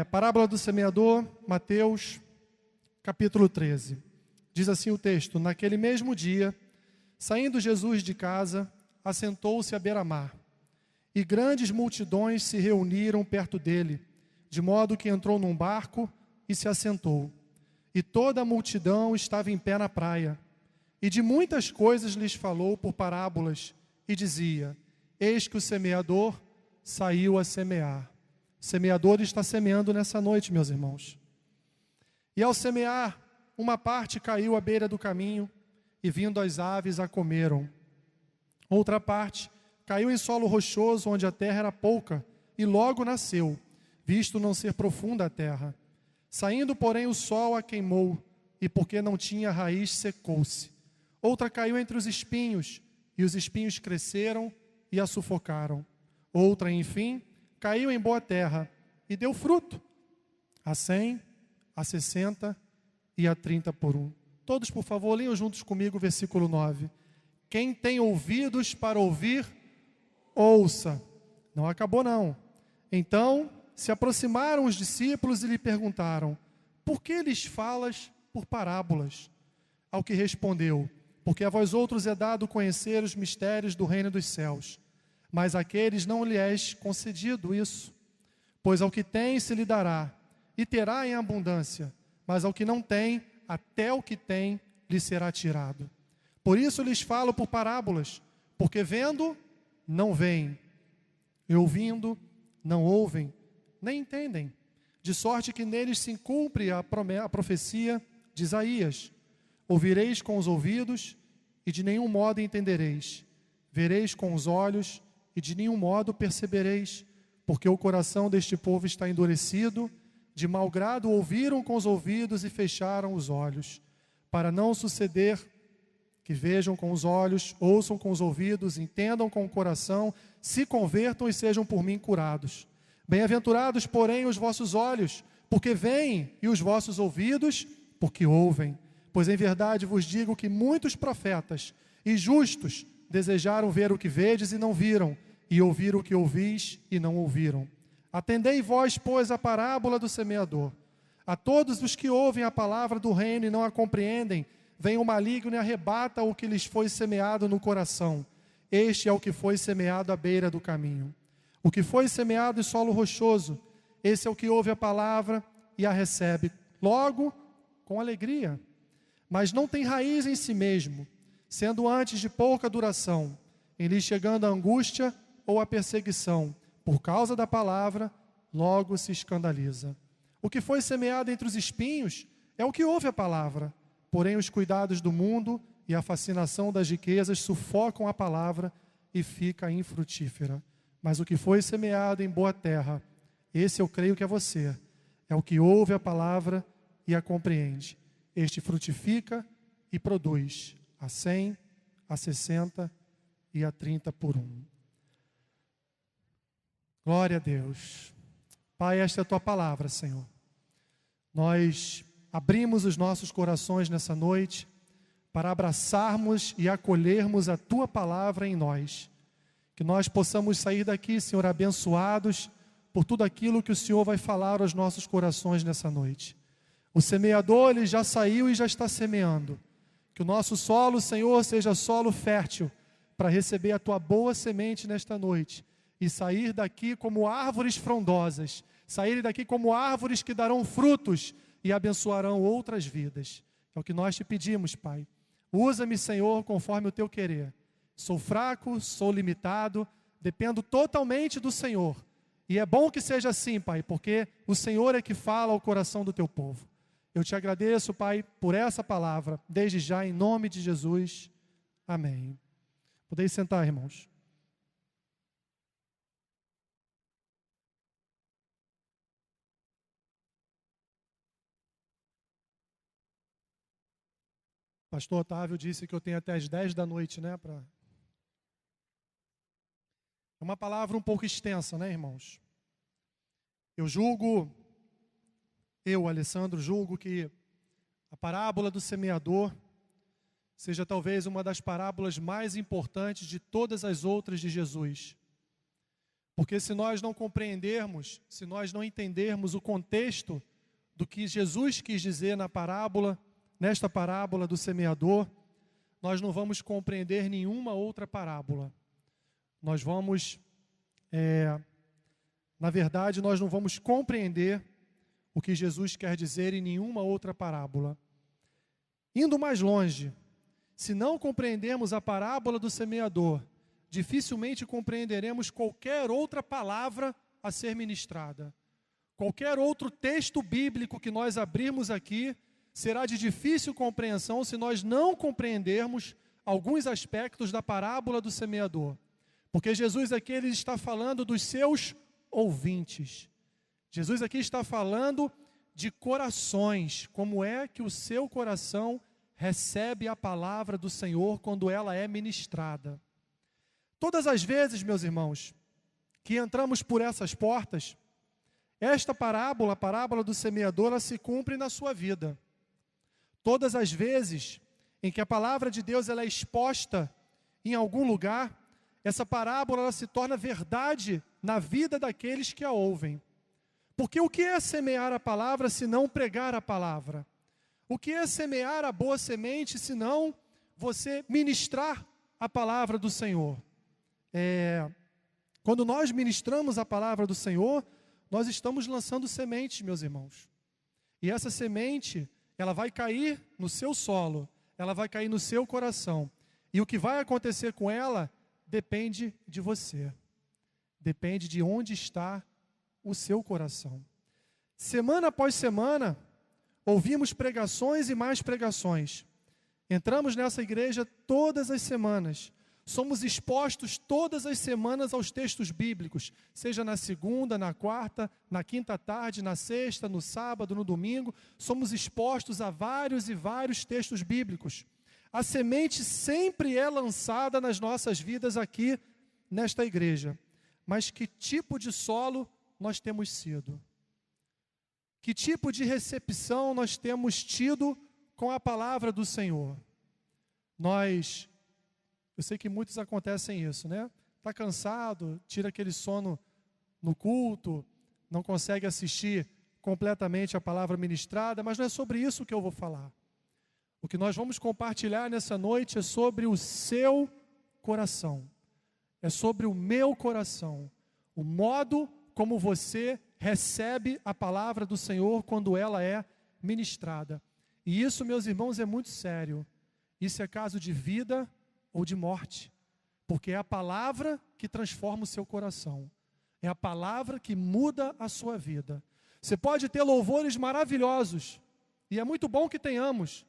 Parábola do semeador, Mateus, capítulo 13. Diz assim o texto: naquele mesmo dia, saindo Jesus de casa, assentou-se à beira-mar, e grandes multidões se reuniram perto dele, de modo que entrou num barco e se assentou. E toda a multidão estava em pé na praia. E de muitas coisas lhes falou por parábolas, e dizia: eis que o semeador saiu a semear. O semeador está semeando nessa noite, meus irmãos. E ao semear, uma parte caiu à beira do caminho, e vindo as aves a comeram. Outra parte caiu em solo rochoso, onde a terra era pouca, e logo nasceu, visto não ser profunda a terra. Saindo, porém, o sol a queimou, e porque não tinha raiz, secou-se. Outra caiu entre os espinhos, e os espinhos cresceram e a sufocaram. Outra, enfim, caiu em boa terra, e deu fruto, a 100, a 60 e a 30 por um. Todos, por favor, leiam juntos comigo o versículo 9. Quem tem ouvidos para ouvir, ouça. Não acabou não. Então se aproximaram os discípulos e lhe perguntaram: por que lhes falas por parábolas? Ao que respondeu: porque a vós outros é dado conhecer os mistérios do reino dos céus, mas àqueles não lhe é concedido isso. Pois ao que tem se lhe dará, e terá em abundância, mas ao que não tem, até o que tem lhe será tirado. Por isso lhes falo por parábolas, porque vendo, não veem, e ouvindo, não ouvem, nem entendem. De sorte que neles se cumpre a profecia de Isaías: ouvireis com os ouvidos, e de nenhum modo entendereis. Vereis com os olhos, e de nenhum modo percebereis, porque o coração deste povo está endurecido, de mau grado ouviram com os ouvidos e fecharam os olhos, para não suceder que vejam com os olhos, ouçam com os ouvidos, entendam com o coração, se convertam e sejam por mim curados. Bem-aventurados, porém, os vossos olhos, porque veem, e os vossos ouvidos, porque ouvem. Pois em verdade vos digo que muitos profetas e justos desejaram ver o que vedes e não viram, e ouvir o que ouvis e não ouviram. Atendei vós, pois, a parábola do semeador. A todos os que ouvem a palavra do reino e não a compreendem, vem o maligno e arrebata o que lhes foi semeado no coração. Este é o que foi semeado à beira do caminho. O que foi semeado em solo rochoso, esse é o que ouve a palavra e a recebe logo com alegria, mas não tem raiz em si mesmo, sendo antes de pouca duração, em lhe chegando a angústia ou a perseguição, por causa da palavra, logo se escandaliza. O que foi semeado entre os espinhos é o que ouve a palavra, porém os cuidados do mundo e a fascinação das riquezas sufocam a palavra e fica infrutífera. Mas o que foi semeado em boa terra, esse eu creio que é você, é o que ouve a palavra e a compreende. Este frutifica e produz a 100, a 60 e a 30 por um. Glória a Deus. Pai, esta é a tua palavra, Senhor. Nós abrimos os nossos corações nessa noite para abraçarmos e acolhermos a tua palavra em nós. Que nós possamos sair daqui, Senhor, abençoados por tudo aquilo que o Senhor vai falar aos nossos corações nessa noite. O semeador, ele já saiu e já está semeando. Que o nosso solo, Senhor, seja solo fértil para receber a tua boa semente nesta noite e sair daqui como árvores frondosas, sair daqui como árvores que darão frutos e abençoarão outras vidas. É o que nós te pedimos, Pai. Usa-me, Senhor, conforme o teu querer. Sou fraco, sou limitado, dependo totalmente do Senhor. E é bom que seja assim, Pai, porque o Senhor é que fala ao coração do teu povo. Eu te agradeço, Pai, por essa palavra, desde já, em nome de Jesus. Amém. Podeis sentar, irmãos. O pastor Otávio disse que eu tenho até as 10 da noite, né? É uma palavra um pouco extensa, né, irmãos? Alessandro, julgo que a parábola do semeador seja talvez uma das parábolas mais importantes de todas as outras de Jesus. Porque se nós não compreendermos, se nós não entendermos o contexto do que Jesus quis dizer nesta parábola do semeador, nós não vamos compreender nenhuma outra parábola. Nós vamos, na verdade, nós não vamos compreender o que Jesus quer dizer em nenhuma outra parábola. Indo mais longe, se não compreendermos a parábola do semeador, dificilmente compreenderemos qualquer outra palavra a ser ministrada. Qualquer outro texto bíblico que nós abrirmos aqui será de difícil compreensão se nós não compreendermos alguns aspectos da parábola do semeador. Porque Jesus aqui ele está falando dos seus ouvintes. Jesus aqui está falando de corações, como é que o seu coração recebe a palavra do Senhor quando ela é ministrada. Todas as vezes, meus irmãos, que entramos por essas portas, esta parábola, a parábola do semeador, ela se cumpre na sua vida. Todas as vezes em que a palavra de Deus ela é exposta em algum lugar, essa parábola ela se torna verdade na vida daqueles que a ouvem. Porque o que é semear a palavra se não pregar a palavra? O que é semear a boa semente se não você ministrar a palavra do Senhor? Quando nós ministramos a palavra do Senhor, nós estamos lançando sementes, meus irmãos. E essa semente, ela vai cair no seu solo, ela vai cair no seu coração. E o que vai acontecer com ela depende de você. Depende de onde está o seu coração. Semana após semana, ouvimos pregações e mais pregações. Entramos nessa igreja todas as semanas. Somos expostos todas as semanas aos textos bíblicos, seja na segunda, na quarta, na quinta tarde, na sexta, no sábado, no domingo. Somos expostos a vários e vários textos bíblicos. A semente sempre é lançada nas nossas vidas aqui nesta igreja. Mas que tipo de solo nós temos sido? Que tipo de recepção nós temos tido com a palavra do Senhor? Eu sei que muitos acontecem isso, né? Está cansado, tira aquele sono no culto, não consegue assistir completamente a palavra ministrada, mas não é sobre isso que eu vou falar. O que nós vamos compartilhar nessa noite é sobre o seu coração. É sobre o meu coração. O modo como você recebe a palavra do Senhor quando ela é ministrada. E isso, meus irmãos, é muito sério. Isso é caso de vida ou de morte, porque é a palavra que transforma o seu coração, é a palavra que muda a sua vida. Você pode ter louvores maravilhosos, e é muito bom que temos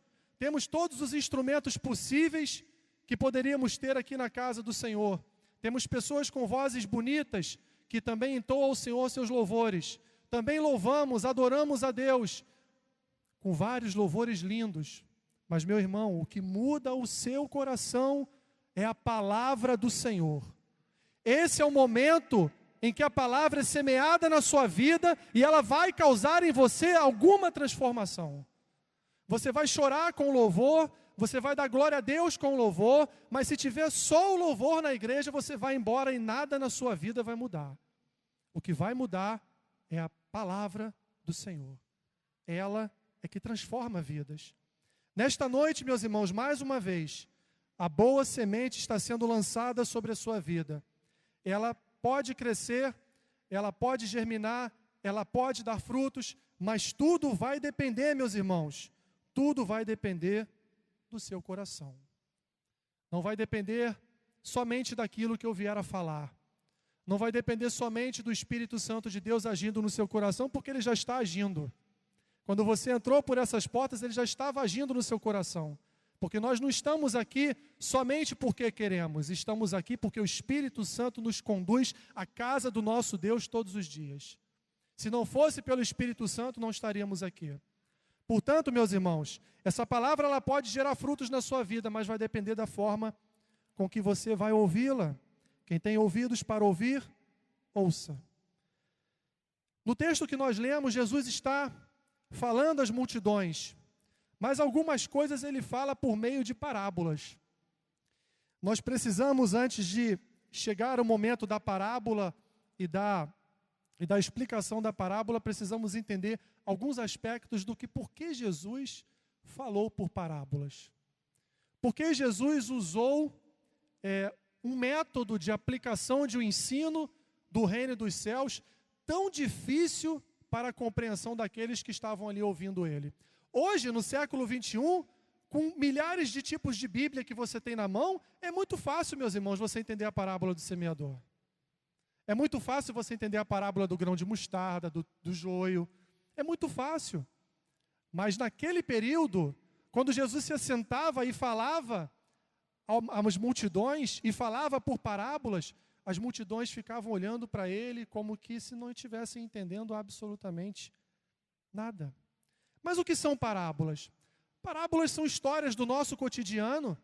todos os instrumentos possíveis que poderíamos ter aqui na casa do Senhor. Temos pessoas com vozes bonitas, que também entoam ao Senhor seus louvores. Também louvamos, adoramos a Deus, com vários louvores lindos. Mas, meu irmão, o que muda o seu coração é a palavra do Senhor. Esse é o momento em que a palavra é semeada na sua vida e ela vai causar em você alguma transformação. Você vai chorar com louvor, você vai dar glória a Deus com louvor, mas se tiver só o louvor na igreja, você vai embora e nada na sua vida vai mudar. O que vai mudar é a palavra do Senhor. Ela é que transforma vidas. Nesta noite, meus irmãos, mais uma vez, a boa semente está sendo lançada sobre a sua vida. Ela pode crescer, ela pode germinar, ela pode dar frutos, mas tudo vai depender, meus irmãos, tudo vai depender do seu coração. Não vai depender somente daquilo que eu vier a falar. Não vai depender somente do Espírito Santo de Deus agindo no seu coração, porque Ele já está agindo. Quando você entrou por essas portas, Ele já estava agindo no seu coração. Porque nós não estamos aqui somente porque queremos. Estamos aqui porque o Espírito Santo nos conduz à casa do nosso Deus todos os dias. Se não fosse pelo Espírito Santo, não estaríamos aqui. Portanto, meus irmãos, essa palavra ela pode gerar frutos na sua vida, mas vai depender da forma com que você vai ouvi-la. Quem tem ouvidos para ouvir, ouça. No texto que nós lemos, Jesus está falando às multidões, mas algumas coisas ele fala por meio de parábolas. Nós precisamos, antes de chegar ao momento da parábola e da explicação da parábola, precisamos entender alguns aspectos do que por que Jesus falou por parábolas. Por que Jesus usou um método de aplicação de um ensino do reino dos céus tão difícil para a compreensão daqueles que estavam ali ouvindo ele. Hoje, no século 21, com milhares de tipos de Bíblia que você tem na mão, é muito fácil, meus irmãos, você entender a parábola do semeador. É muito fácil você entender a parábola do grão de mostarda, do joio. É muito fácil. Mas naquele período, quando Jesus se assentava e falava às multidões, e falava por parábolas, as multidões ficavam olhando para ele como que se não estivessem entendendo absolutamente nada. Mas o que são parábolas? Parábolas são histórias do nosso cotidiano,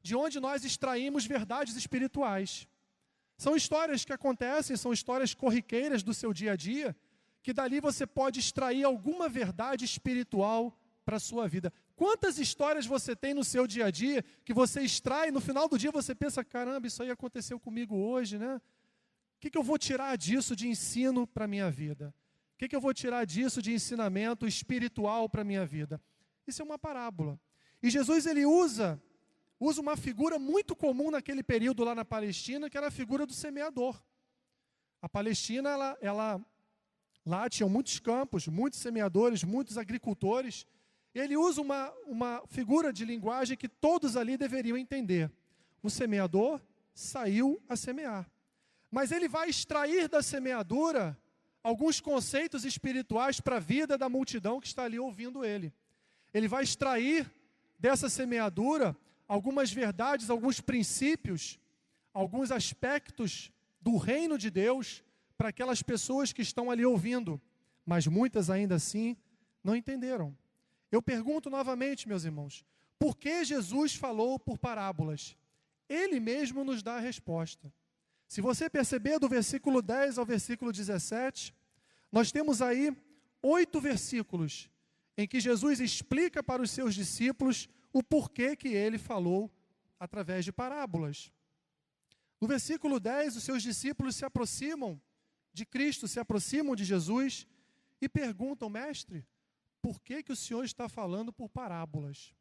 de onde nós extraímos verdades espirituais. São histórias que acontecem, são histórias corriqueiras do seu dia a dia, que dali você pode extrair alguma verdade espiritual para a sua vida. Quantas histórias você tem no seu dia a dia que você extrai, no final do dia você pensa, caramba, isso aí aconteceu comigo hoje, né? O que eu vou tirar disso de ensino para a minha vida? O que eu vou tirar disso de ensinamento espiritual para a minha vida? Isso é uma parábola. E Jesus, ele usa uma figura muito comum naquele período lá na Palestina, que era a figura do semeador. A Palestina, lá tinham muitos campos, muitos semeadores, muitos agricultores. Ele usa uma figura de linguagem que todos ali deveriam entender. O semeador saiu a semear. Mas ele vai extrair da semeadura alguns conceitos espirituais para a vida da multidão que está ali ouvindo ele. Ele vai extrair dessa semeadura algumas verdades, alguns princípios, alguns aspectos do reino de Deus para aquelas pessoas que estão ali ouvindo. Mas muitas ainda assim não entenderam. Eu pergunto novamente, meus irmãos, por que Jesus falou por parábolas? Ele mesmo nos dá a resposta. Se você perceber do versículo 10 ao versículo 17, nós temos aí 8 versículos em que Jesus explica para os seus discípulos o porquê que ele falou através de parábolas. No versículo 10, os seus discípulos se aproximam de Cristo, se aproximam de Jesus e perguntam, mestre, por que o Senhor está falando por parábolas?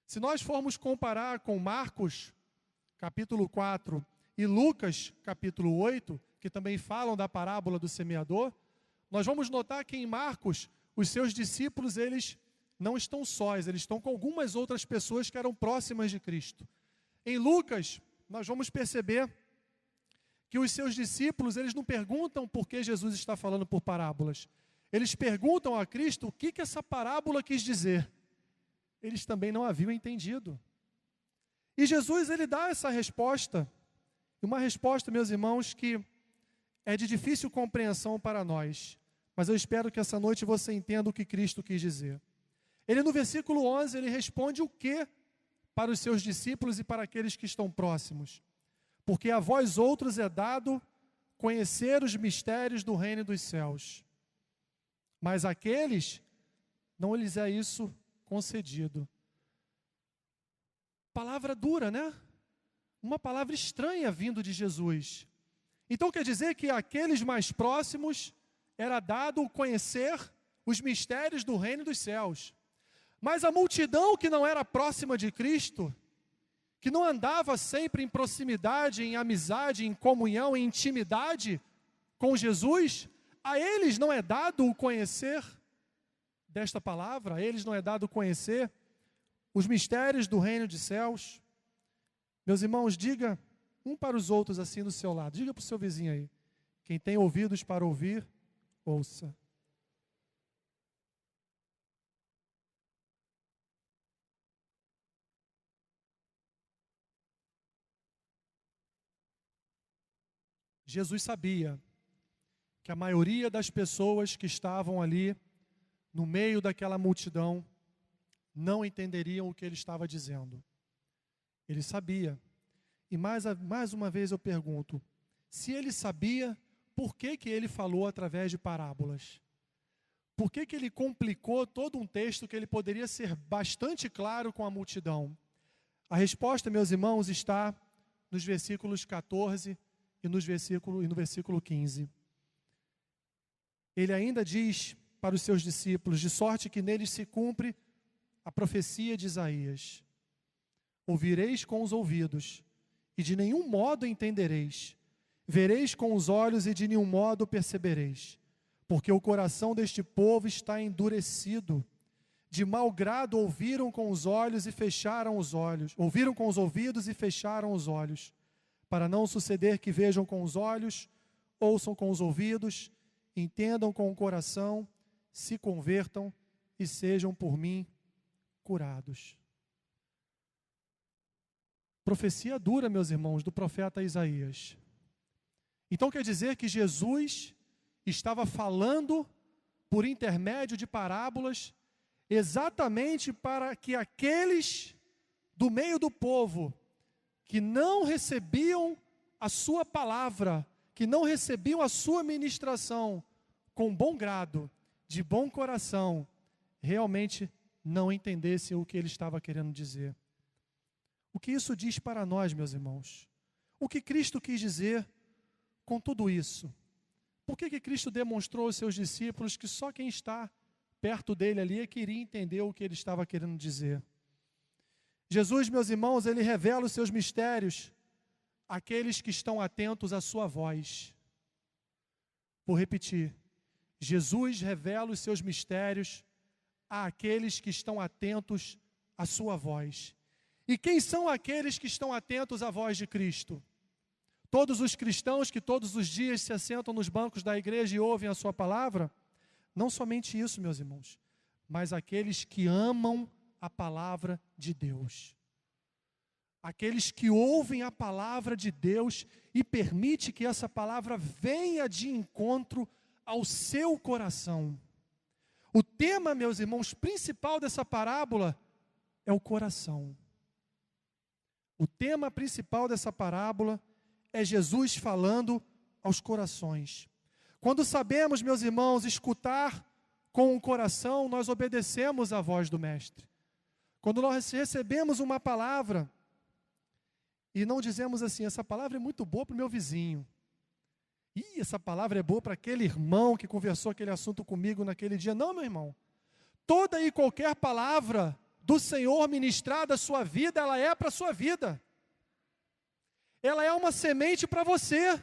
Se nós formos comparar com Marcos, capítulo 4, e Lucas, capítulo 8, que também falam da parábola do semeador, nós vamos notar que em Marcos, os seus discípulos, eles não estão sós, eles estão com algumas outras pessoas que eram próximas de Cristo. Em Lucas, nós vamos perceber que os seus discípulos, eles não perguntam por que Jesus está falando por parábolas. Eles perguntam a Cristo o que essa parábola quis dizer. Eles também não haviam entendido. E Jesus, ele dá essa resposta, uma resposta, meus irmãos, que é de difícil compreensão para nós. Mas eu espero que essa noite você entenda o que Cristo quis dizer. Ele, no versículo 11, ele responde o que para os seus discípulos e para aqueles que estão próximos? Porque a vós outros é dado conhecer os mistérios do reino dos céus. Mas aqueles, não lhes é isso concedido. Palavra dura, né? Uma palavra estranha vindo de Jesus. Então quer dizer que aqueles mais próximos era dado conhecer os mistérios do reino dos céus. Mas a multidão que não era próxima de Cristo, que não andava sempre em proximidade, em amizade, em comunhão, em intimidade com Jesus, a eles não é dado o conhecer desta palavra, a eles não é dado conhecer os mistérios do reino dos céus. Meus irmãos, diga um para os outros assim do seu lado, diga para o seu vizinho aí, quem tem ouvidos para ouvir, ouça. Jesus sabia que a maioria das pessoas que estavam ali, no meio daquela multidão, não entenderiam o que ele estava dizendo. Ele sabia. E mais uma vez eu pergunto, se ele sabia, por que ele falou através de parábolas? Por que ele complicou todo um texto que ele poderia ser bastante claro com a multidão? A resposta, meus irmãos, está nos versículos 14 e no versículo 15. Ele ainda diz para os seus discípulos, de sorte que neles se cumpre a profecia de Isaías. Ouvireis com os ouvidos, e de nenhum modo entendereis. Vereis com os olhos, e de nenhum modo percebereis. Porque o coração deste povo está endurecido. De mau grado ouviram com os olhos e fecharam os olhos. Ouviram com os ouvidos e fecharam os olhos. Para não suceder que vejam com os olhos, ouçam com os ouvidos, entendam com o coração, se convertam e sejam por mim curados. Profecia dura, meus irmãos, do profeta Isaías. Então quer dizer que Jesus estava falando por intermédio de parábolas exatamente para que aqueles do meio do povo que não recebiam a sua palavra, que não recebiam a sua ministração com bom grado, de bom coração, realmente não entendessem o que ele estava querendo dizer. O que isso diz para nós, meus irmãos? O que Cristo quis dizer com tudo isso? Por que Cristo demonstrou aos seus discípulos que só quem está perto dele ali queria entender o que ele estava querendo dizer? Jesus, meus irmãos, ele revela os seus mistérios àqueles que estão atentos à sua voz. Vou repetir. Jesus revela os seus mistérios àqueles que estão atentos à sua voz. E quem são aqueles que estão atentos à voz de Cristo? Todos os cristãos que todos os dias se assentam nos bancos da igreja e ouvem a sua palavra? Não somente isso, meus irmãos, mas aqueles que amam a palavra de Deus. Aqueles que ouvem a palavra de Deus e permite que essa palavra venha de encontro ao seu coração. O tema, meus irmãos, principal dessa parábola é o coração. O tema principal dessa parábola é Jesus falando aos corações. Quando sabemos, meus irmãos, escutar com o coração, nós obedecemos à voz do Mestre. Quando nós recebemos uma palavra e não dizemos assim, essa palavra é muito boa para o meu vizinho. Essa palavra é boa para aquele irmão que conversou aquele assunto comigo naquele dia. Não, meu irmão. Toda e qualquer palavra do Senhor ministrada à sua vida, ela é para a sua vida. Ela é uma semente para você.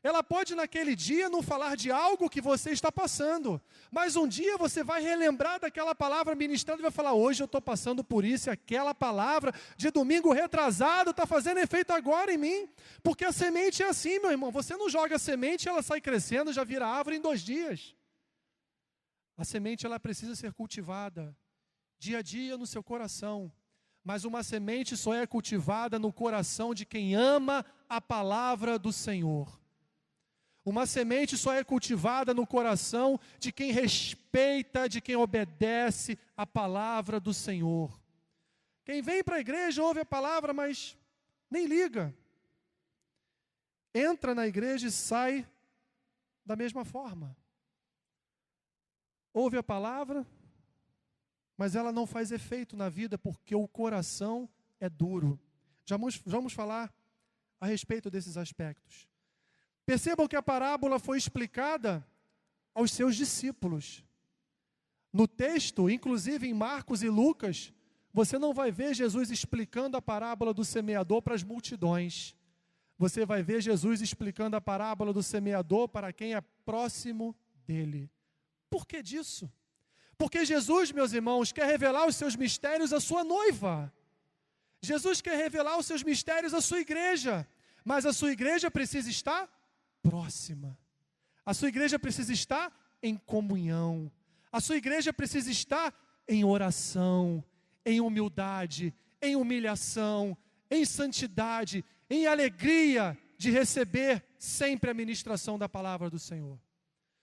Ela pode naquele dia não falar de algo que você está passando, mas um dia você vai relembrar daquela palavra ministrada e vai falar, hoje eu estou passando por isso, e aquela palavra de domingo retrasado está fazendo efeito agora em mim, porque a semente é assim, meu irmão, você não joga a semente, ela sai crescendo, já vira árvore em 2 dias. A semente ela precisa ser cultivada dia a dia no seu coração, mas uma semente só é cultivada no coração de quem ama a palavra do Senhor. Uma semente só é cultivada no coração de quem respeita, de quem obedece a palavra do Senhor. Quem vem para a igreja ouve a palavra, mas nem liga. Entra na igreja e sai da mesma forma. Ouve a palavra, mas ela não faz efeito na vida porque o coração é duro. Já vamos falar a respeito desses aspectos. Percebam que a parábola foi explicada aos seus discípulos. No texto, inclusive em Marcos e Lucas, você não vai ver Jesus explicando a parábola do semeador para as multidões. Você vai ver Jesus explicando a parábola do semeador para quem é próximo dele. Por que disso? Porque Jesus, meus irmãos, quer revelar os seus mistérios à sua noiva. Jesus quer revelar os seus mistérios à sua igreja. Mas a sua igreja precisa estar próxima. A sua igreja precisa estar em comunhão. A sua igreja precisa estar em oração, em humildade, em humilhação, em santidade, em alegria de receber sempre a ministração da palavra do Senhor.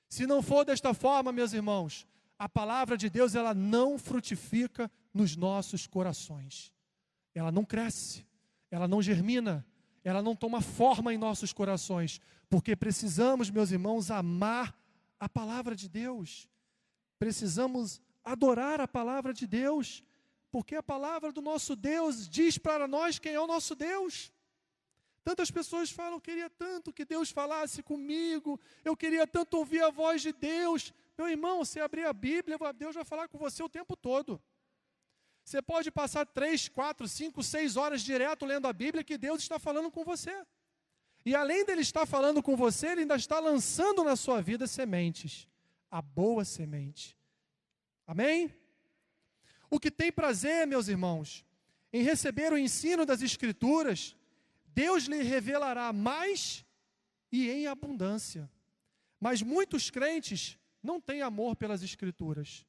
Se não for desta forma, meus irmãos, a palavra de Deus ela não frutifica nos nossos corações. Ela não cresce, ela não germina, ela não toma forma em nossos corações, porque precisamos, meus irmãos, amar a palavra de Deus. Precisamos adorar a palavra de Deus, porque a palavra do nosso Deus diz para nós quem é o nosso Deus. Tantas pessoas falam, eu queria tanto que Deus falasse comigo, eu queria tanto ouvir a voz de Deus. Meu irmão, você abrir a Bíblia, Deus vai falar com você o tempo todo. Você pode passar 3, 4, 5, 6 horas direto lendo a Bíblia que Deus está falando com você. E além dele estar falando com você, ele ainda está lançando na sua vida sementes. A boa semente. Amém? O que tem prazer, meus irmãos, em receber o ensino das Escrituras, Deus lhe revelará mais e em abundância. Mas muitos crentes não têm amor pelas Escrituras.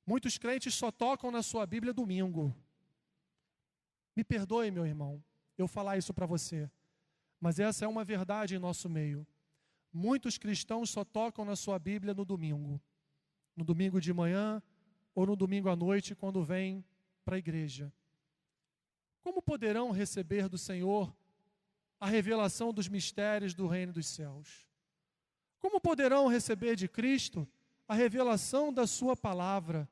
Muitos crentes só tocam na sua Bíblia domingo. Me perdoe, meu irmão, eu falar isso para você. Mas essa é uma verdade em nosso meio. Muitos cristãos só tocam na sua Bíblia no domingo. No domingo de manhã ou no domingo à noite, quando vêm para a igreja. Como poderão receber do Senhor a revelação dos mistérios do reino dos céus? Como poderão receber de Cristo a revelação da sua palavra,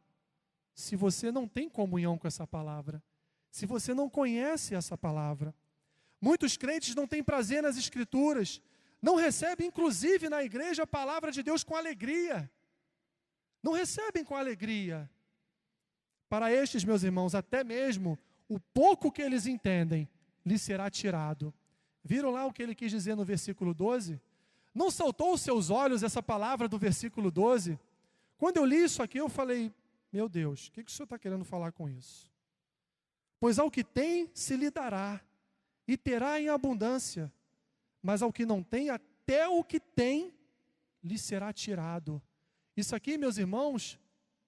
se você não tem comunhão com essa palavra, se você não conhece essa palavra? Muitos crentes não têm prazer nas Escrituras, não recebem, inclusive, na igreja a palavra de Deus com alegria. Não recebem com alegria. Para estes, meus irmãos, até mesmo o pouco que eles entendem lhes será tirado. Viram lá o que ele quis dizer no versículo 12? Não saltou aos seus olhos essa palavra do versículo 12? Quando eu li isso aqui, eu falei, meu Deus, o que o senhor está querendo falar com isso? Pois ao que tem, se lhe dará, e terá em abundância, mas ao que não tem, até o que tem, lhe será tirado. Isso aqui, meus irmãos,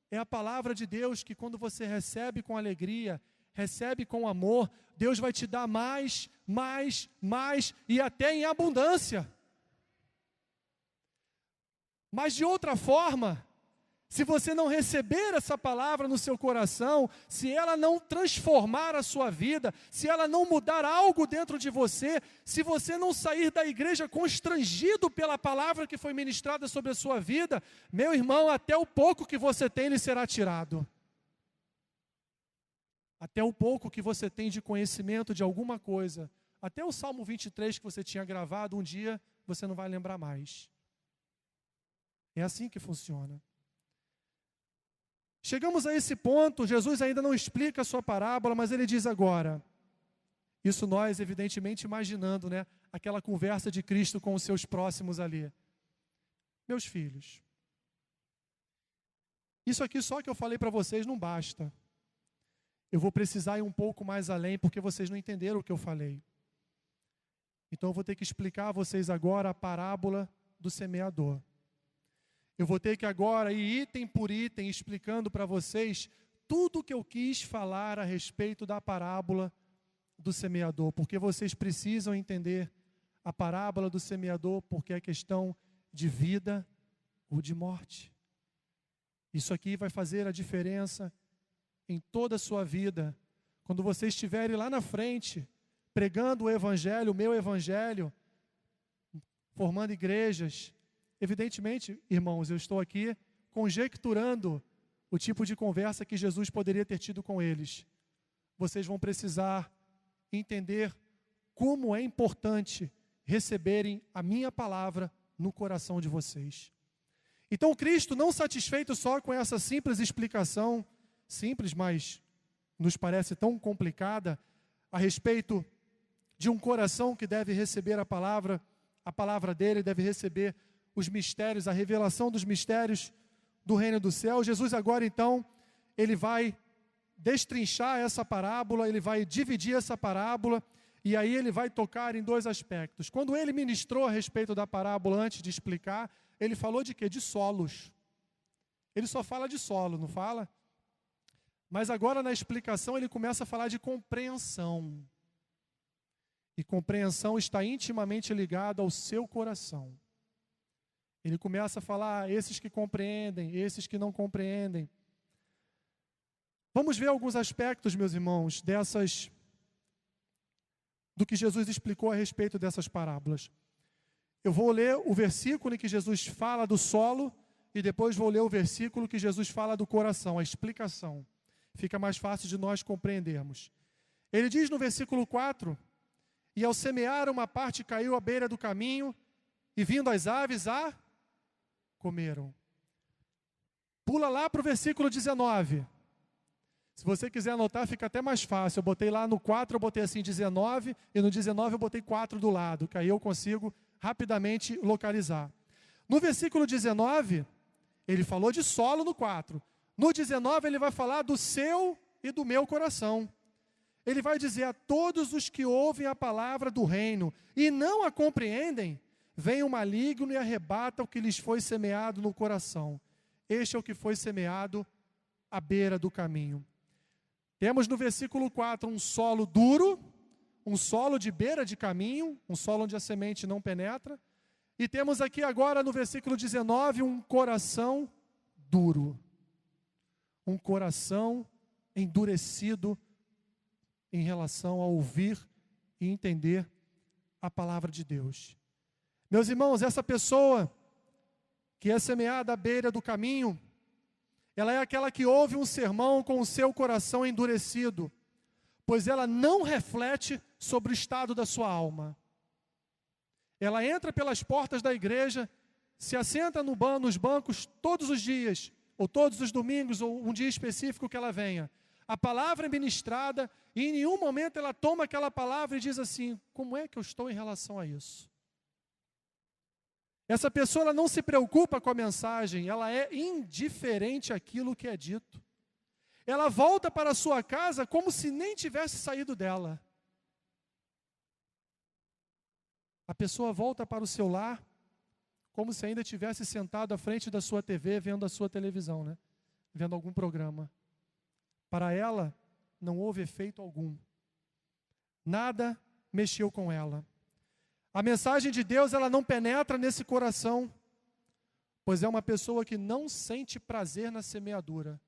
é a palavra de Deus que quando você recebe com alegria, recebe com amor, Deus vai te dar mais, mais, mais e até em abundância. Mas de outra forma, se você não receber essa palavra no seu coração, se ela não transformar a sua vida, se ela não mudar algo dentro de você, se você não sair da igreja constrangido pela palavra que foi ministrada sobre a sua vida, meu irmão, até o pouco que você tem lhe será tirado. Até o pouco que você tem de conhecimento de alguma coisa, até o Salmo 23 que você tinha gravado, um dia você não vai lembrar mais. É assim que funciona. Chegamos a esse ponto, Jesus ainda não explica a sua parábola, mas ele diz agora, isso nós evidentemente imaginando, né, aquela conversa de Cristo com os seus próximos ali. Meus filhos, isso aqui só que eu falei para vocês não basta. Eu vou precisar ir um pouco mais além, porque vocês não entenderam o que eu falei. Então eu vou ter que explicar a vocês agora a parábola do semeador. Eu vou ter que agora ir item por item explicando para vocês tudo o que eu quis falar a respeito da parábola do semeador, porque vocês precisam entender a parábola do semeador, porque é questão de vida ou de morte. Isso aqui vai fazer a diferença em toda a sua vida. Quando vocês estiverem lá na frente, pregando o evangelho, o meu evangelho, formando igrejas, evidentemente, irmãos, eu estou aqui conjecturando o tipo de conversa que Jesus poderia ter tido com eles. Vocês vão precisar entender como é importante receberem a minha palavra no coração de vocês. Então, Cristo, não satisfeito só com essa simples explicação, simples, mas nos parece tão complicada, a respeito de um coração que deve receber a palavra dele, deve receber os mistérios, a revelação dos mistérios do reino do céu. Jesus agora então, ele vai destrinchar essa parábola, ele vai dividir essa parábola, e aí ele vai tocar em dois aspectos. Quando ele ministrou a respeito da parábola antes de explicar, ele falou de quê? De solos. Ele só fala de solo, não fala? Mas agora na explicação ele começa a falar de compreensão. E compreensão está intimamente ligada ao seu coração. Ele começa a falar esses que compreendem, esses que não compreendem. Vamos ver alguns aspectos, meus irmãos, do que Jesus explicou a respeito dessas parábolas. Eu vou ler o versículo em que Jesus fala do solo e depois vou ler o versículo que Jesus fala do coração, a explicação. Fica mais fácil de nós compreendermos. Ele diz no versículo 4, e ao semear uma parte caiu à beira do caminho, e vindo as aves a comeram. Pula lá para o versículo 19. Se você quiser anotar, fica até mais fácil. Eu botei lá no 4, eu botei assim 19, e no 19 eu botei 4 do lado, que aí eu consigo rapidamente localizar. No versículo 19, ele falou de solo no 4. No 19 ele vai falar do seu e do meu coração. Ele vai dizer: a todos os que ouvem a palavra do reino e não a compreendem, vem o maligno e arrebata o que lhes foi semeado no coração. Este é o que foi semeado à beira do caminho. Temos no versículo 4 um solo duro, um solo de beira de caminho, um solo onde a semente não penetra. E temos aqui agora no versículo 19 um coração duro. Um coração endurecido em relação a ouvir e entender a palavra de Deus. Meus irmãos, essa pessoa que é semeada à beira do caminho, ela é aquela que ouve um sermão com o seu coração endurecido, pois ela não reflete sobre o estado da sua alma. Ela entra pelas portas da igreja, se assenta nos bancos todos os dias, ou todos os domingos, ou um dia específico que ela venha. A palavra é ministrada, e em nenhum momento ela toma aquela palavra e diz assim: como é que eu estou em relação a isso? Essa pessoa ela não se preocupa com a mensagem, ela é indiferente àquilo que é dito. Ela volta para a sua casa como se nem tivesse saído dela. A pessoa volta para o seu lar como se ainda estivesse sentado à frente da sua TV, vendo a sua televisão, né? Vendo algum programa. Para ela, não houve efeito algum. Nada mexeu com ela. A mensagem de Deus, ela não penetra nesse coração, pois é uma pessoa que não sente prazer na semeadura.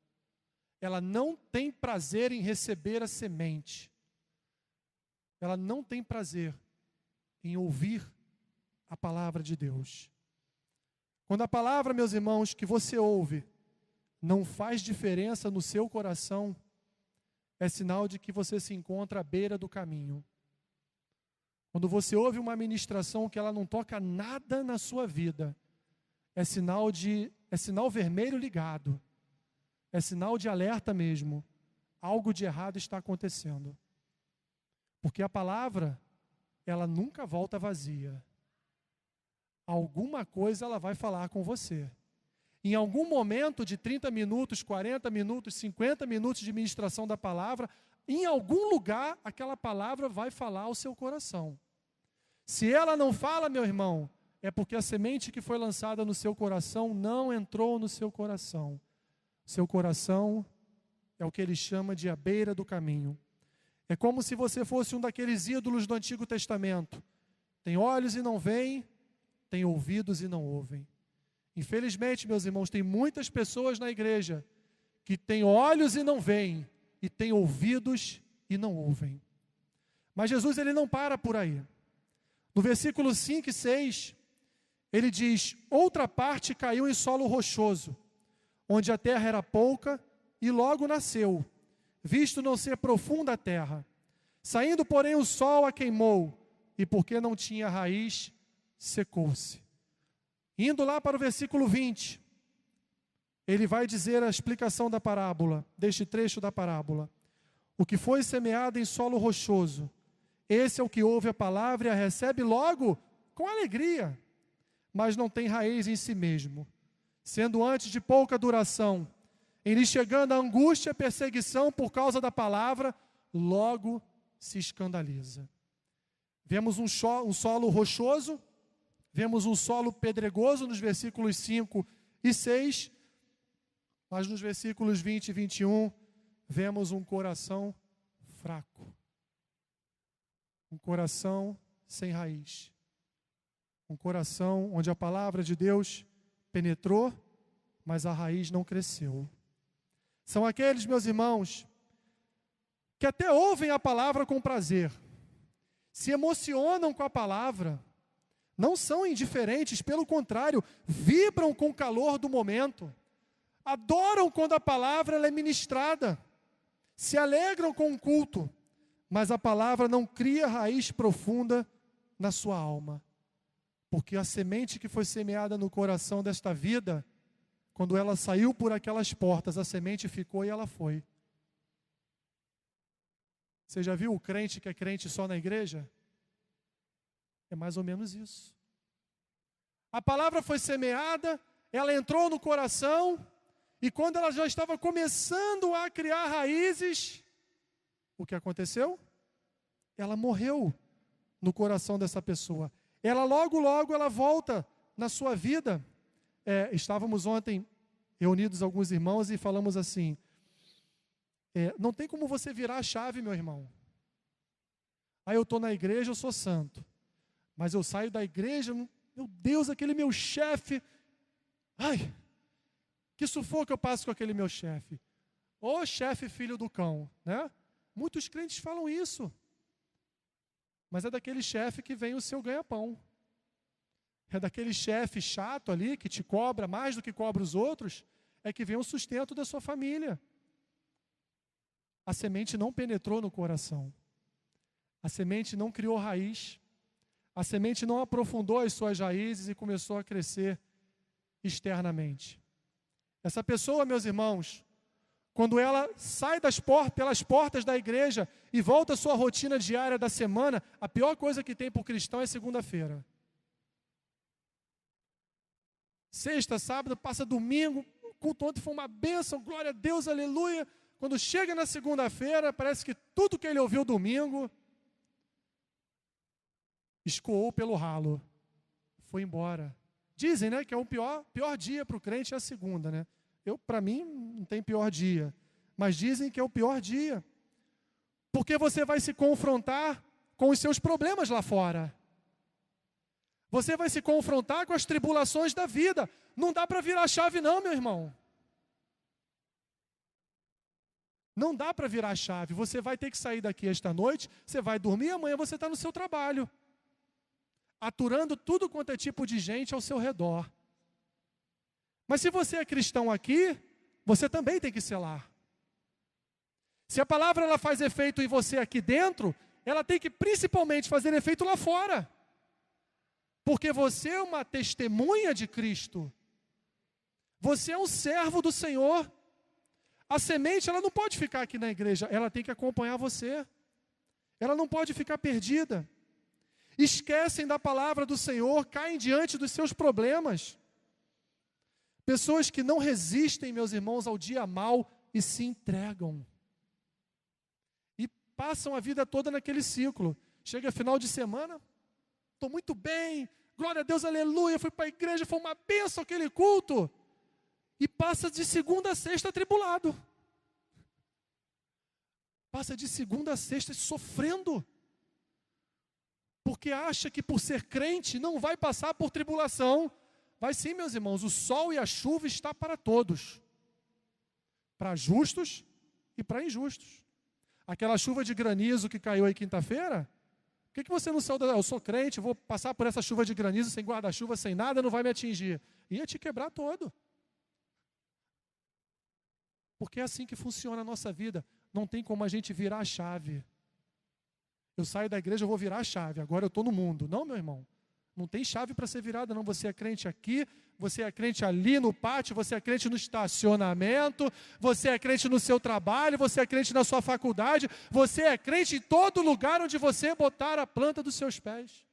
Ela não tem prazer em receber a semente. Ela não tem prazer em ouvir a palavra de Deus. Quando a palavra, meus irmãos, que você ouve, não faz diferença no seu coração, é sinal de que você se encontra à beira do caminho. Quando você ouve uma ministração que ela não toca nada na sua vida, é sinal vermelho ligado. É sinal de alerta mesmo. Algo de errado está acontecendo. Porque a palavra, ela nunca volta vazia. Alguma coisa ela vai falar com você. Em algum momento de 30 minutos, 40 minutos, 50 minutos de ministração da palavra, em algum lugar aquela palavra vai falar ao seu coração. Se ela não fala, meu irmão, é porque a semente que foi lançada no seu coração não entrou no seu coração. Seu coração é o que ele chama de a beira do caminho. É como se você fosse um daqueles ídolos do Antigo Testamento. Tem olhos e não veem, tem ouvidos e não ouvem. Infelizmente, meus irmãos, tem muitas pessoas na igreja que têm olhos e não veem, e têm ouvidos e não ouvem. Mas Jesus, ele não para por aí. No versículo 5 e 6, ele diz: outra parte caiu em solo rochoso, onde a terra era pouca, e logo nasceu, visto não ser profunda a terra. Saindo, porém, o sol a queimou, e porque não tinha raiz, secou-se. Indo lá para o versículo 20, ele vai dizer a explicação da parábola, deste trecho da parábola. O que foi semeado em solo rochoso, esse é o que ouve a palavra e a recebe logo com alegria, mas não tem raiz em si mesmo, sendo antes de pouca duração. Em lhe chegando a angústia e a perseguição por causa da palavra, logo se escandaliza. Vemos um solo rochoso, vemos um solo pedregoso nos versículos 5 e 6, mas nos versículos 20 e 21, vemos um coração fraco. Um coração sem raiz. Um coração onde a palavra de Deus penetrou, mas a raiz não cresceu. São aqueles, meus irmãos, que até ouvem a palavra com prazer, se emocionam com a palavra, não são indiferentes, pelo contrário, vibram com o calor do momento, adoram quando a palavra ela é ministrada, se alegram com o culto, mas a palavra não cria raiz profunda na sua alma. Porque a semente que foi semeada no coração desta vida, quando ela saiu por aquelas portas, a semente ficou e ela foi. Você já viu o crente que é crente só na igreja? É mais ou menos isso. A palavra foi semeada, ela entrou no coração, e quando ela já estava começando a criar raízes, o que aconteceu? Ela morreu no coração dessa pessoa. Ela logo ela volta na sua vida. Estávamos ontem reunidos alguns irmãos e falamos assim, não tem como você virar a chave, meu irmão. Aí eu estou na igreja, eu sou santo. Mas eu saio da igreja, meu Deus, aquele meu chefe, ai, que sufoco eu passo com aquele meu chefe. Ô chefe filho do cão, né? Muitos crentes falam isso. Mas é daquele chefe que vem o seu ganha-pão. É daquele chefe chato ali, que te cobra mais do que cobra os outros, é que vem o sustento da sua família. A semente não penetrou no coração. A semente não criou raiz. A semente não aprofundou as suas raízes e começou a crescer externamente. Essa pessoa, meus irmãos, quando ela sai pelas portas da igreja e volta à sua rotina diária da semana, a pior coisa que tem para o cristão é segunda-feira. Sexta, sábado, passa domingo, o culto ontem foi uma bênção, glória a Deus, aleluia. Quando chega na segunda-feira, parece que tudo que ele ouviu domingo escoou pelo ralo, foi embora. Dizem, né, que é o pior dia para o crente é a segunda, né? Para mim, não tem pior dia. Mas dizem que é o pior dia. Porque você vai se confrontar com os seus problemas lá fora. Você vai se confrontar com as tribulações da vida. Não dá para virar a chave não, meu irmão. Não dá para virar a chave. Você vai ter que sair daqui esta noite, você vai dormir, amanhã você está no seu trabalho. Aturando tudo quanto é tipo de gente ao seu redor. Mas se você é cristão aqui, você também tem que selar. Se a palavra ela faz efeito em você aqui dentro, ela tem que principalmente fazer efeito lá fora. Porque você é uma testemunha de Cristo. Você é um servo do Senhor. A semente ela não pode ficar aqui na igreja, ela tem que acompanhar você. Ela não pode ficar perdida. Esquecem da palavra do Senhor, caem diante dos seus problemas. Pessoas que não resistem, meus irmãos, ao dia mau e se entregam. E passam a vida toda naquele ciclo. Chega final de semana, estou muito bem, glória a Deus, aleluia, fui para a igreja, foi uma bênção aquele culto. E passa de segunda a sexta atribulado. Passa de segunda a sexta sofrendo. Porque acha que por ser crente não vai passar por tribulação. Vai sim, meus irmãos, o sol e a chuva está para todos. Para justos e para injustos. Aquela chuva de granizo que caiu aí quinta-feira, por que você não saiu eu sou crente, vou passar por essa chuva de granizo sem guarda-chuva, sem nada, não vai me atingir. Ia te quebrar todo. Porque é assim que funciona a nossa vida. Não tem como a gente virar a chave. Eu saio da igreja, eu vou virar a chave. Agora eu estou no mundo. Não, meu irmão. Não tem chave para ser virada, não. Você é crente aqui, você é crente ali no pátio, você é crente no estacionamento, você é crente no seu trabalho, você é crente na sua faculdade, você é crente em todo lugar onde você botar a planta dos seus pés.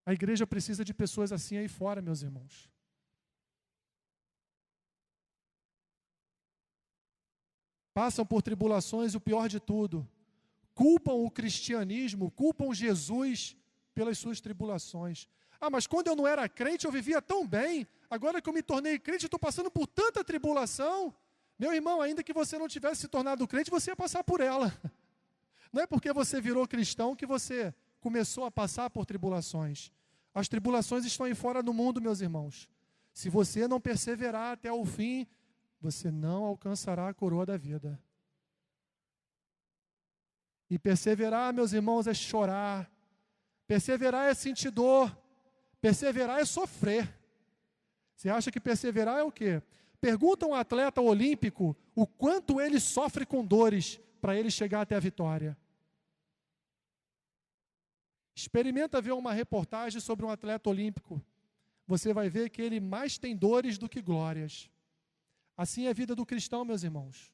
A igreja precisa de pessoas assim aí fora, meus irmãos. Passam por tribulações e o pior de tudo, culpam o cristianismo, culpam Jesus pelas suas tribulações. Ah, mas quando eu não era crente eu vivia tão bem, agora que eu me tornei crente eu estou passando por tanta tribulação. Meu irmão, ainda que você não tivesse se tornado crente, você ia passar por ela. Não é porque você virou cristão que você começou a passar por tribulações. As tribulações estão aí fora do mundo, meus irmãos. Se você não perseverar até o fim, você não alcançará a coroa da vida. E perseverar, meus irmãos, é chorar. Perseverar é sentir dor. Perseverar é sofrer. Você acha que perseverar é o quê? Pergunta a um atleta olímpico o quanto ele sofre com dores para ele chegar até a vitória. Experimenta ver uma reportagem sobre um atleta olímpico. Você vai ver que ele mais tem dores do que glórias. Assim é a vida do cristão, meus irmãos.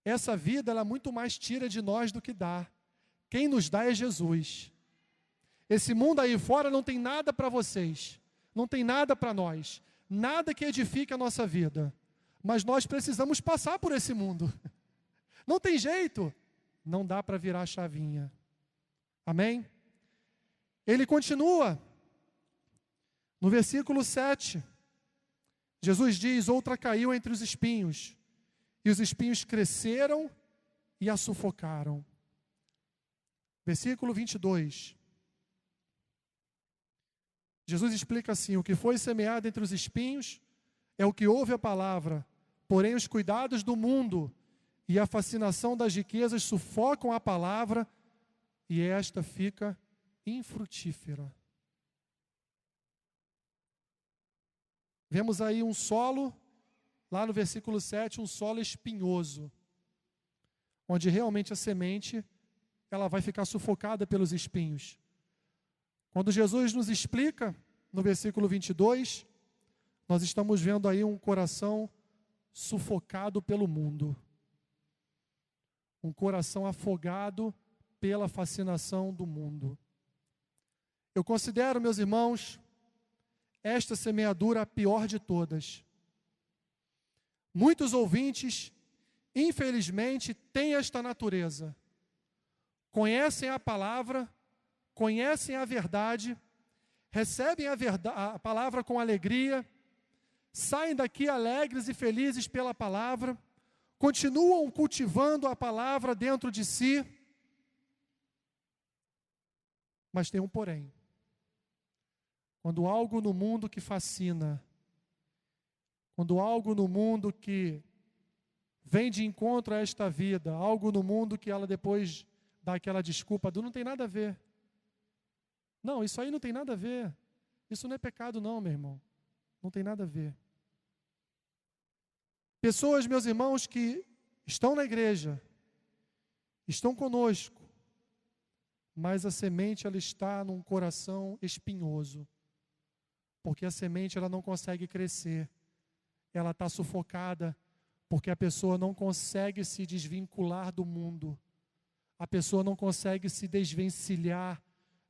Essa vida, ela muito mais tira de nós do que dá. Quem nos dá é Jesus. Esse mundo aí fora não tem nada para vocês. Não tem nada para nós. Nada que edifique a nossa vida. Mas nós precisamos passar por esse mundo. Não tem jeito. Não dá para virar a chavinha. Amém? Ele continua. No versículo 7. Jesus diz: outra caiu entre os espinhos. E os espinhos cresceram e a sufocaram. Versículo 22. Jesus explica assim: o que foi semeado entre os espinhos é o que ouve a palavra, porém os cuidados do mundo e a fascinação das riquezas sufocam a palavra e esta fica infrutífera. Vemos aí um solo, lá no versículo 7, um solo espinhoso, onde realmente a semente ela vai ficar sufocada pelos espinhos. Quando Jesus nos explica, no versículo 22, nós estamos vendo aí um coração sufocado pelo mundo. Um coração afogado pela fascinação do mundo. Eu considero, meus irmãos, esta semeadura a pior de todas. Muitos ouvintes, infelizmente, têm esta natureza. Conhecem a palavra, conhecem a verdade, recebem a palavra com alegria, saem daqui alegres e felizes pela palavra, continuam cultivando a palavra dentro de si, mas tem um porém. Quando algo no mundo que fascina, quando algo no mundo que vem de encontro a esta vida, algo no mundo que ela depois dá aquela desculpa do não tem nada a ver. Não, isso aí não tem nada a ver. Isso não é pecado não, meu irmão. Não tem nada a ver. Pessoas, meus irmãos, que estão na igreja, estão conosco, mas a semente ela está num coração espinhoso. Porque a semente ela não consegue crescer. Ela está sufocada porque a pessoa não consegue se desvincular do mundo. A pessoa não consegue se desvencilhar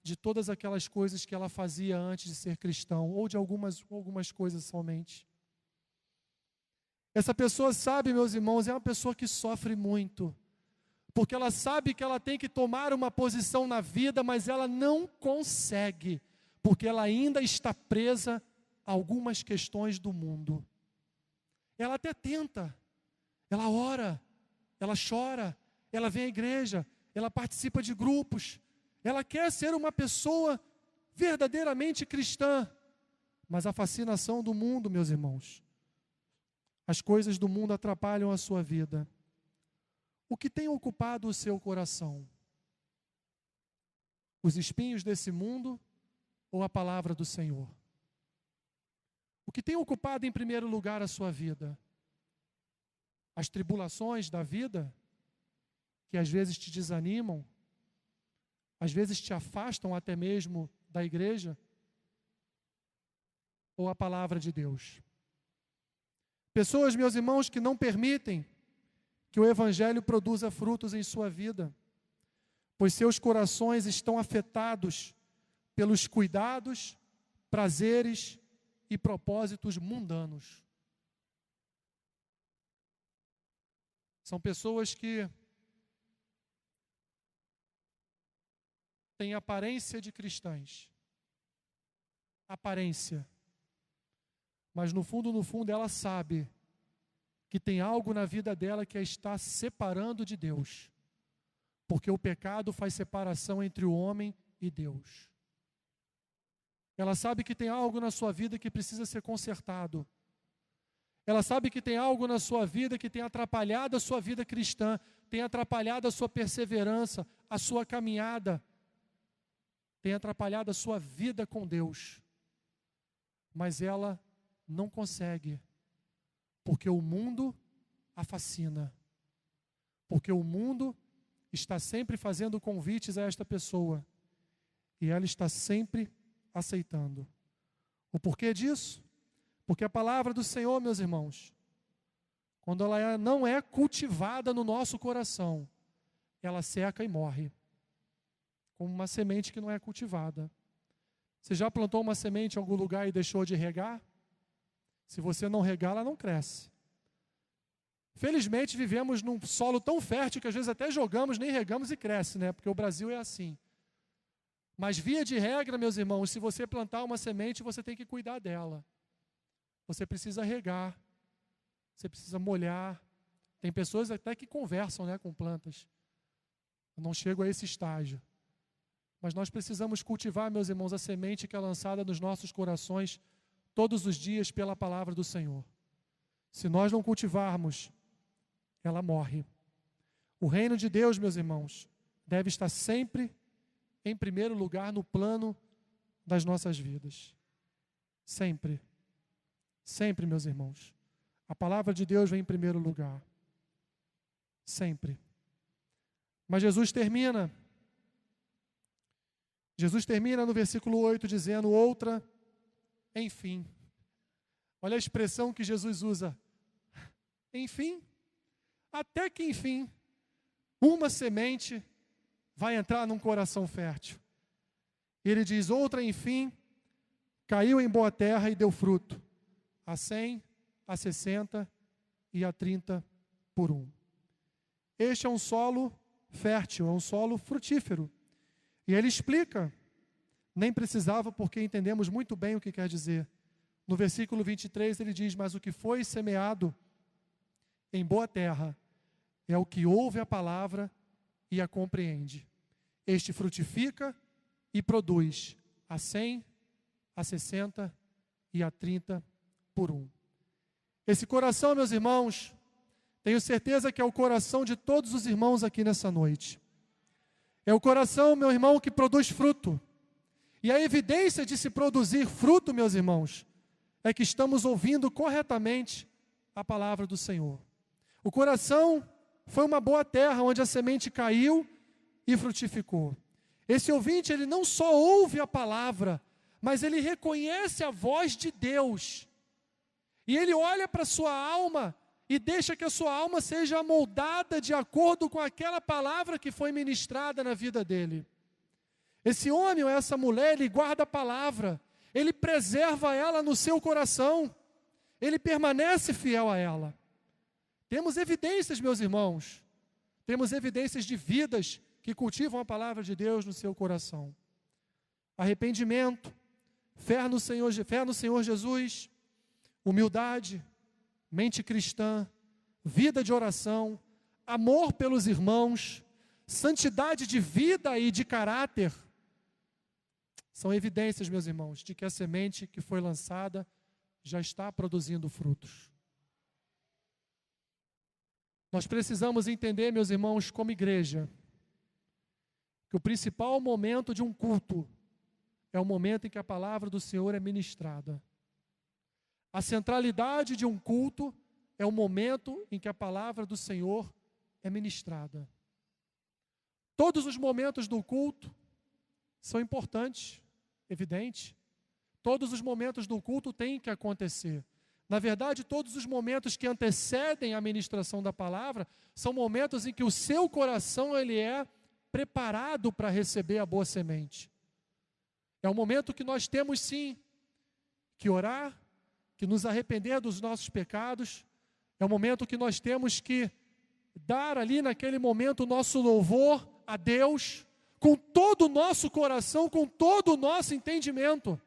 de todas aquelas coisas que ela fazia antes de ser cristão, ou de algumas coisas somente. Essa pessoa sabe, meus irmãos, é uma pessoa que sofre muito, porque ela sabe que ela tem que tomar uma posição na vida, mas ela não consegue, porque ela ainda está presa a algumas questões do mundo. Ela até tenta, ela ora, ela chora, ela vem à igreja, ela participa de grupos, ela quer ser uma pessoa verdadeiramente cristã, mas a fascinação do mundo, meus irmãos, as coisas do mundo atrapalham a sua vida. O que tem ocupado o seu coração? Os espinhos desse mundo ou a palavra do Senhor? O que tem ocupado em primeiro lugar a sua vida? As tribulações da vida, que às vezes te desanimam, às vezes te afastam até mesmo da igreja? Ou a palavra de Deus? Pessoas, meus irmãos, que não permitem que o Evangelho produza frutos em sua vida, pois seus corações estão afetados pelos cuidados, prazeres e propósitos mundanos. São pessoas que têm aparência de cristãs. Aparência. Mas no fundo ela sabe que tem algo na vida dela que a está separando de Deus. Porque o pecado faz separação entre o homem e Deus. Ela sabe que tem algo na sua vida que precisa ser consertado. Ela sabe que tem algo na sua vida que tem atrapalhado a sua vida cristã, tem atrapalhado a sua perseverança, a sua caminhada, tem atrapalhado a sua vida com Deus. Mas ela não consegue, Porque o mundo a fascina. Porque o mundo está sempre fazendo convites a esta pessoa. E ela está sempre aceitando. O porquê disso? Porque a palavra do Senhor, meus irmãos, quando ela não é cultivada no nosso coração, ela seca e morre. Como uma semente que não é cultivada. Você já plantou uma semente em algum lugar e deixou de regar? Se você não regar, ela não cresce. Felizmente vivemos num solo tão fértil que às vezes até jogamos, nem regamos e cresce, né? Porque o Brasil é assim. Mas via de regra, meus irmãos, se você plantar uma semente, você tem que cuidar dela. Você precisa regar, você precisa molhar. Tem pessoas até que conversam, né, com plantas. Eu não chego a esse estágio. Mas nós precisamos cultivar, meus irmãos, a semente que é lançada nos nossos corações todos os dias pela palavra do Senhor. Se nós não cultivarmos, ela morre. O reino de Deus, meus irmãos, deve estar sempre em primeiro lugar no plano das nossas vidas. Sempre. Sempre, meus irmãos. A palavra de Deus vem em primeiro lugar. Sempre. Mas Jesus termina no versículo 8 dizendo outra, enfim. Olha a expressão que Jesus usa. Enfim. Até que enfim, uma semente vai entrar num coração fértil. Ele diz, outra enfim, caiu em boa terra e deu fruto. A 100, a 60 e a 30 por 1. Este é um solo fértil, é um solo frutífero. E ele explica, nem precisava porque entendemos muito bem o que quer dizer. No versículo 23 ele diz, mas o que foi semeado em boa terra é o que ouve a palavra e a compreende. Este frutifica e produz a 100, a 60 e a 30 por 1. Esse coração, meus irmãos, tenho certeza que é o coração de todos os irmãos aqui nessa noite. É o coração, meu irmão, que produz fruto. E a evidência de se produzir fruto, meus irmãos, é que estamos ouvindo corretamente a palavra do Senhor. O coração foi uma boa terra onde a semente caiu e frutificou. Esse ouvinte, ele não só ouve a palavra, mas ele reconhece a voz de Deus. E ele olha para a sua alma e deixa que a sua alma seja amoldada de acordo com aquela palavra que foi ministrada na vida dele. Esse homem ou essa mulher, ele guarda a palavra, ele preserva ela no seu coração, ele permanece fiel a ela. Temos evidências, meus irmãos, temos evidências de vidas que cultivam a palavra de Deus no seu coração. Arrependimento, fé no Senhor Jesus, humildade, mente cristã, vida de oração, amor pelos irmãos, santidade de vida e de caráter. São evidências, meus irmãos, de que a semente que foi lançada já está produzindo frutos. Nós precisamos entender, meus irmãos, como igreja, que o principal momento de um culto é o momento em que a palavra do Senhor é ministrada. A centralidade de um culto é o momento em que a palavra do Senhor é ministrada. Todos os momentos do culto são importantes, evidente. Todos os momentos do culto têm que acontecer. Na verdade, todos os momentos que antecedem a ministração da palavra são momentos em que o seu coração ele é preparado para receber a boa semente. É um momento que nós temos sim que orar, que nos arrepender dos nossos pecados. É um momento que nós temos que dar ali naquele momento o nosso louvor a Deus, com todo o nosso coração, com todo o nosso entendimento.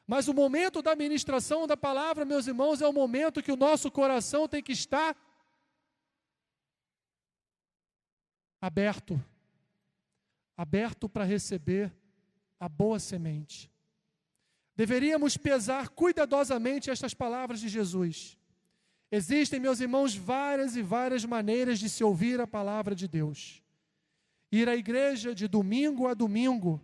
Mas o momento da ministração da palavra, meus irmãos, é o momento que o nosso coração tem que estar aberto para receber a boa semente. Deveríamos pesar cuidadosamente estas palavras de Jesus. Existem, meus irmãos, várias e várias maneiras de se ouvir a palavra de Deus. Ir à igreja de domingo a domingo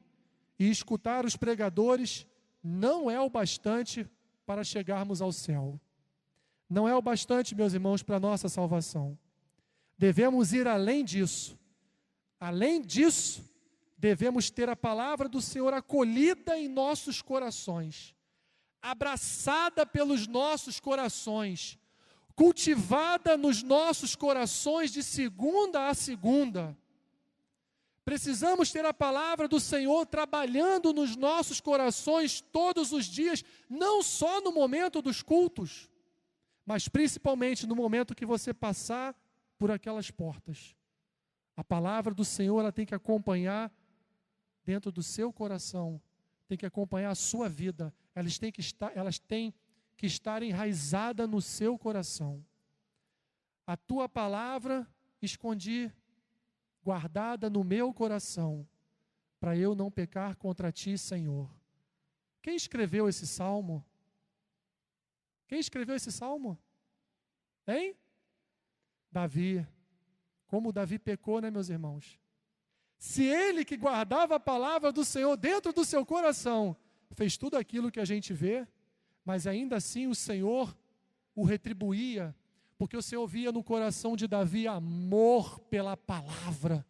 e escutar os pregadores não é o bastante para chegarmos ao céu. não é o bastante, meus irmãos, para a nossa salvação. Devemos ir além disso. Além disso, devemos ter a palavra do Senhor acolhida em nossos corações, abraçada pelos nossos corações, cultivada nos nossos corações de segunda a segunda. Precisamos ter a palavra do Senhor trabalhando nos nossos corações todos os dias, não só no momento dos cultos, mas principalmente no momento que você passar por aquelas portas. A palavra do Senhor, ela tem que acompanhar dentro do seu coração, tem que acompanhar a sua vida, elas têm que estar enraizadas no seu coração. A tua palavra escondi, guardada no meu coração, para eu não pecar contra ti, Senhor. Quem escreveu esse salmo? Quem escreveu esse salmo? Hein? Davi. Como Davi pecou, né, meus irmãos? Se ele que guardava a palavra do Senhor dentro do seu coração, fez tudo aquilo que a gente vê, mas ainda assim o Senhor o retribuía, porque o Senhor via no coração de Davi amor pela palavra.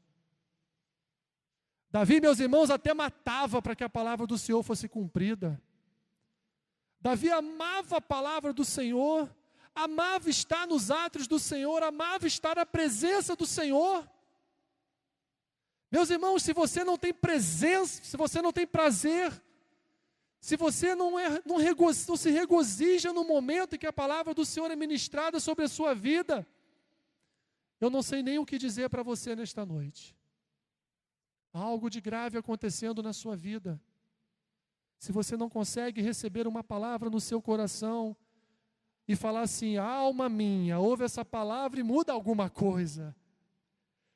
Davi, meus irmãos, até matava para que a palavra do Senhor fosse cumprida. Davi amava a palavra do Senhor, amava estar nos átrios do Senhor, amava estar na presença do Senhor. Meus irmãos, se você não tem presença, se você não tem prazer, se você não se regozija no momento em que a palavra do Senhor é ministrada sobre a sua vida, eu não sei nem o que dizer para você nesta noite. Há algo de grave acontecendo na sua vida. Se você não consegue receber uma palavra no seu coração e falar assim: alma minha, ouve essa palavra e muda alguma coisa.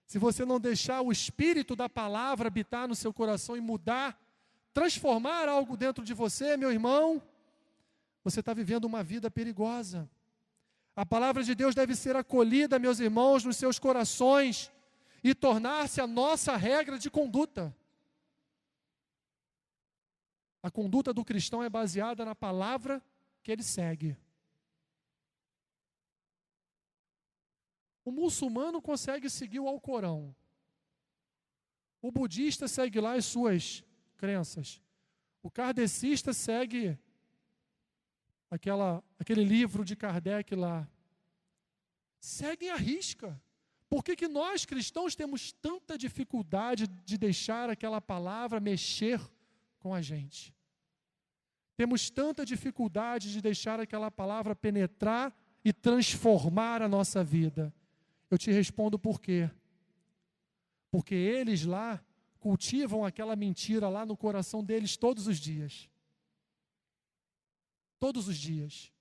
Se você não deixar o Espírito da palavra habitar no seu coração e mudar, transformar algo dentro de você, meu irmão, você está vivendo uma vida perigosa. A palavra de Deus deve ser acolhida, meus irmãos, nos seus corações e tornar-se a nossa regra de conduta. A conduta do cristão é baseada na palavra que ele segue. O muçulmano consegue seguir o Alcorão. O budista segue lá as suas crenças. O kardecista segue aquele livro de Kardec lá. Seguem à risca. Por que nós cristãos temos tanta dificuldade de deixar aquela palavra mexer com a gente? Temos tanta dificuldade de deixar aquela palavra penetrar e transformar a nossa vida. Eu te respondo por quê. Porque eles lá cultivam aquela mentira lá no coração deles todos os dias. Todos os dias.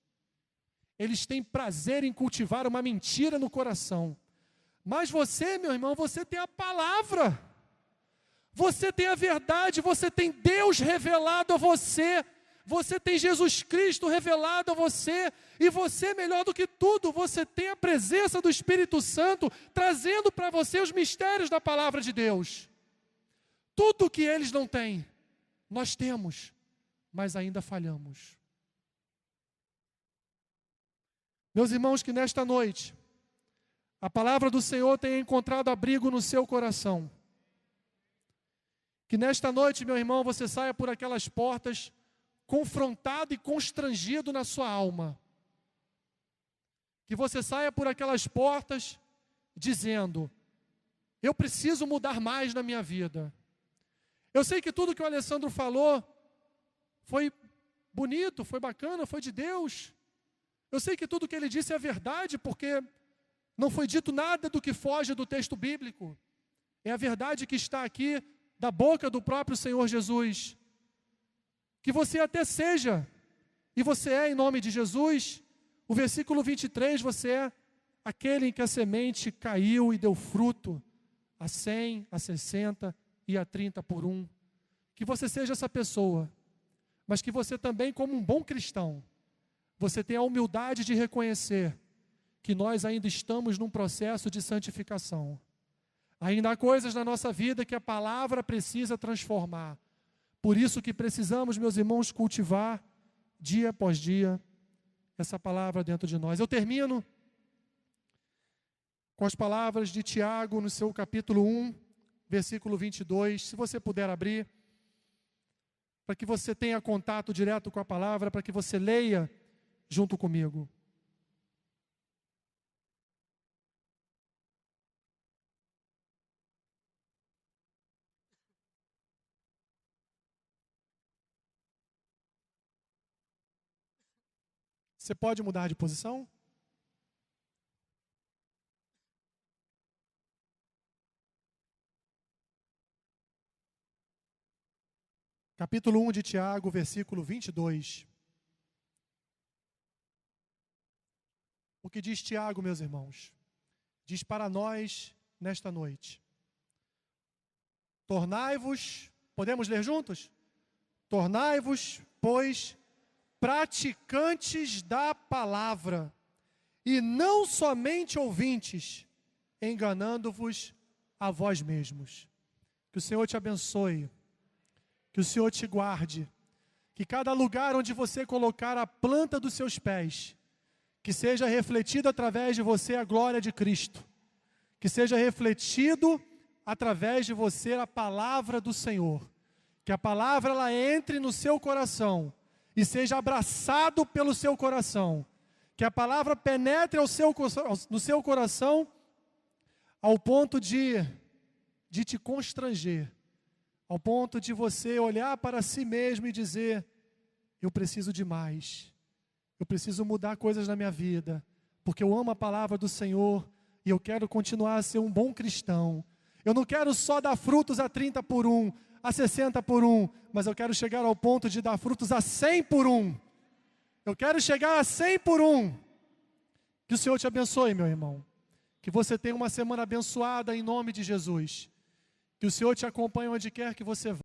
Eles têm prazer em cultivar uma mentira no coração. Mas você, meu irmão, você tem a palavra. Você tem a verdade, você tem Deus revelado a você. Você tem Jesus Cristo revelado a você. E você, melhor do que tudo, você tem a presença do Espírito Santo trazendo para você os mistérios da palavra de Deus. Tudo que eles não têm, nós temos, mas ainda falhamos. Meus irmãos, que nesta noite, a palavra do Senhor tenha encontrado abrigo no seu coração. Que nesta noite, meu irmão, você saia por aquelas portas confrontado e constrangido na sua alma. Que você saia por aquelas portas dizendo: eu preciso mudar mais na minha vida. Eu sei que tudo que o Alessandro falou foi bonito, foi bacana, foi de Deus. Eu sei que tudo que ele disse é verdade, porque não foi dito nada do que foge do texto bíblico. É a verdade que está aqui da boca do próprio Senhor Jesus. Que você até seja, e você é em nome de Jesus, o versículo 23, você é aquele em que a semente caiu e deu fruto, a 100, a 60 e a 30 por 1. Que você seja essa pessoa, mas que você também, como um bom cristão, você tenha a humildade de reconhecer que nós ainda estamos num processo de santificação. Ainda há coisas na nossa vida que a palavra precisa transformar. Por isso que precisamos, meus irmãos, cultivar dia após dia essa palavra dentro de nós. Eu termino com as palavras de Tiago no seu capítulo 1, versículo 22. Se você puder abrir, para que você tenha contato direto com a palavra, para que você leia junto comigo. Você pode mudar de posição? Capítulo 1 de Tiago, versículo 22. O que diz Tiago, meus irmãos? Diz para nós nesta noite: tornai-vos, podemos ler juntos? Tornai-vos, pois, praticantes da palavra, e não somente ouvintes, enganando-vos a vós mesmos. Que o Senhor te abençoe, que o Senhor te guarde, que cada lugar onde você colocar a planta dos seus pés, que seja refletido através de você a glória de Cristo, que seja refletido através de você a palavra do Senhor, que a palavra ela entre no seu coração e seja abraçado pelo seu coração, que a palavra penetre no seu coração ao ponto de te constranger, ao ponto de você olhar para si mesmo e dizer: eu preciso de mais, eu preciso mudar coisas na minha vida, porque eu amo a palavra do Senhor e eu quero continuar a ser um bom cristão. Eu não quero só dar frutos a 30 por 1, a 60 por 1, mas eu quero chegar ao ponto de dar frutos a 100 por 1. Eu quero chegar a 100 por 1. Que o Senhor te abençoe, meu irmão. Que você tenha uma semana abençoada em nome de Jesus. Que o Senhor te acompanhe onde quer que você vá.